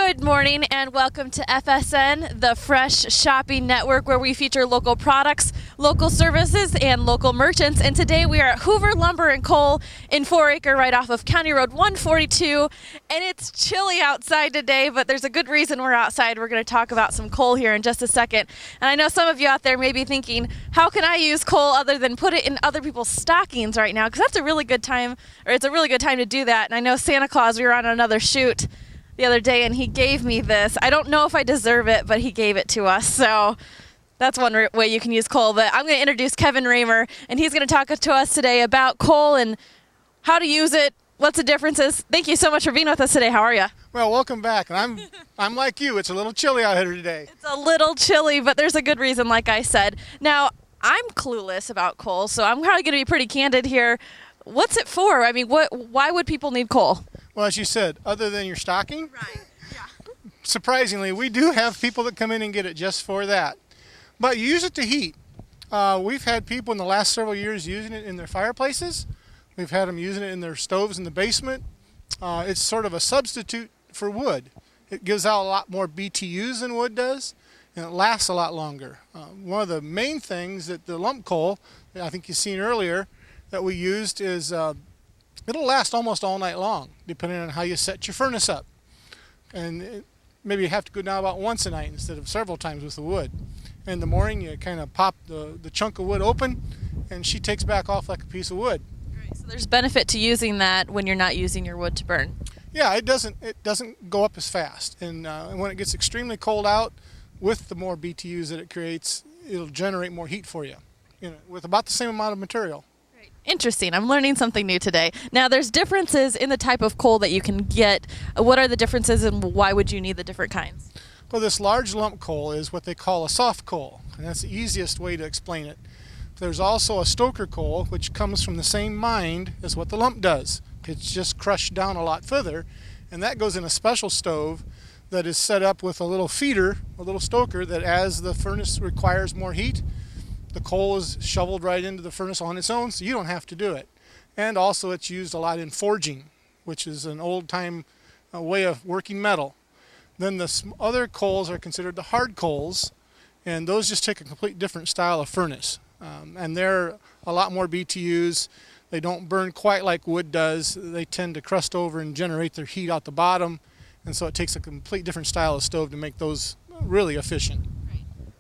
Good morning and welcome to FSN, the Fresh Shopping Network, where we feature local products, local services, and local merchants. And today we are at Hoover Lumber and Coal in 4 Acre right off of County Road 142. And it's chilly outside today, but there's a good reason we're outside. We're going to talk about some coal here in just a second. And I know some of you out there may be thinking, how can I use coal other than put it in other people's stockings right now? Because that's a really good time, or it's a really good time to do that. And I know Santa Claus, we were on another shoot the other day and he gave me this. I don't know if I deserve it, but he gave it to us. So that's one way you can use coal. But I'm going to introduce Kevin Raymer, and he's going to talk to us today about coal and how to use it, what's the differences. Thank you so much for being with us today. How are you? Well, welcome back. And I'm like you. It's a little chilly out here today. It's a little chilly, but there's a good reason, like I said. Now, I'm clueless about coal, so I'm probably going to be pretty candid here. What's it for? I mean, why would people need coal? Well, as you said, other than your stocking, Right. Yeah. surprisingly, we do have people that come in and get it just for that. But you use it to heat. We've had people in the last several years using it in their fireplaces. We've had them using it in their stoves in the basement. It's sort of a substitute for wood. It gives out a lot more BTUs than wood does, and it lasts a lot longer. One of the main things that the lump coal, that I think you've seen earlier, that we used is it'll last almost all night long, depending on how you set your furnace up. And maybe you have to go down about once a night instead of several times with the wood. In the morning, you kind of pop the chunk of wood open, and she takes back off like a piece of wood. Great. So there's benefit to using that when you're not using your wood to burn. Yeah, it doesn't go up as fast. And when it gets extremely cold out, with the more BTUs that it creates, it'll generate more heat for you, with about the same amount of material. Interesting. I'm learning something new today. Now, there's differences in the type of coal that you can get. What are the differences, and why would you need the different kinds? Well, this large lump coal is what they call a soft coal, and that's the easiest way to explain it. There's also a stoker coal, which comes from the same mine as what the lump does. It's just crushed down a lot further, and that goes in a special stove that is set up with a little feeder, a little stoker, that as the furnace requires more heat, the coal is shoveled right into the furnace on its own, so you don't have to do it. And also it's used a lot in forging, which is an old-time way of working metal. Then the other coals are considered the hard coals, and those just take a complete different style of furnace. And they're a lot more BTUs. They don't burn quite like wood does. They tend to crust over and generate their heat out the bottom, and so it takes a complete different style of stove to make those really efficient.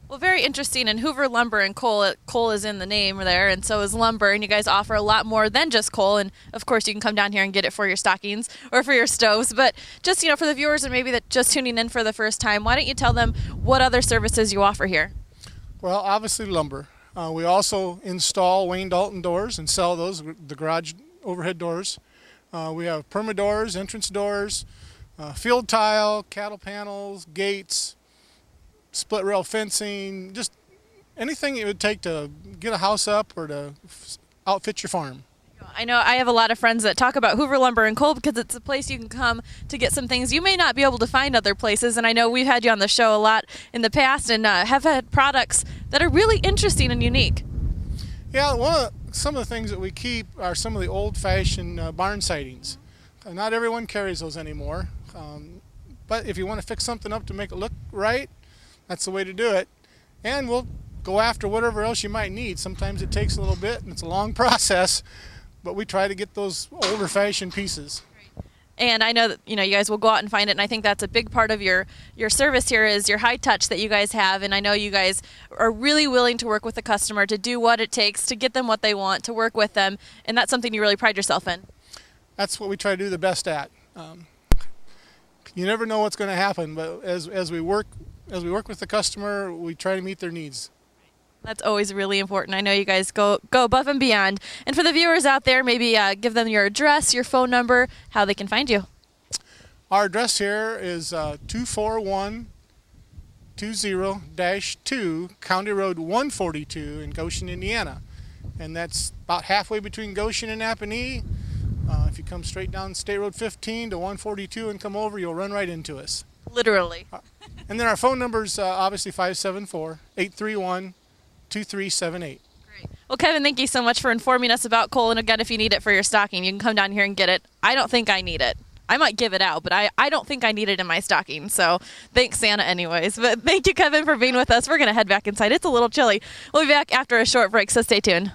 Well, very interesting. And Hoover Lumber and Coal, coal is in the name there, and so is lumber. And you guys offer a lot more than just coal. And of course, you can come down here and get it for your stockings or for your stoves. But just, for the viewers and maybe that just tuning in for the first time, why don't you tell them what other services you offer here? Well, obviously lumber. We also install Wayne Dalton doors and sell those, the garage overhead doors. We have permadoors, entrance doors, field tile, cattle panels, gates, split rail fencing, just anything it would take to get a house up or to outfit your farm. I know I have a lot of friends that talk about Hoover Lumber and Coal because it's a place you can come to get some things you may not be able to find other places. And I know we've had you on the show a lot in the past and have had products that are really interesting and unique. Yeah, some of the things that we keep are some of the old-fashioned barn sidings. Not everyone carries those anymore, but if you want to fix something up to make it look right, that's the way to do it. And we'll go after whatever else you might need. Sometimes it takes a little bit and it's a long process, but we try to get those older fashioned pieces. And I know that you guys will go out and find it, and I think that's a big part of your service here is your high touch that you guys have. And I know you guys are really willing to work with the customer to do what it takes to get them what they want, to work with them, and that's something you really pride yourself in. That's what we try to do the best at. You never know what's going to happen, but as we work with the customer, we try to meet their needs. That's always really important. I know you guys go above and beyond. And for the viewers out there, maybe give them your address, your phone number, how they can find you. Our address here is 24120-2 County Road 142 in Goshen, Indiana. And that's about halfway between Goshen and Appanee. If you come straight down State Road 15 to 142 and come over, you'll run right into us. Literally. And then our phone number is obviously 574-831-2378. Great. Well, Kevin, thank you so much for informing us about coal. And again, if you need it for your stocking, you can come down here and get it. I don't think I need it. I might give it out, but I don't think I need it in my stocking. So thanks, Santa, anyways. But thank you, Kevin, for being with us. We're going to head back inside. It's a little chilly. We'll be back after a short break, so stay tuned.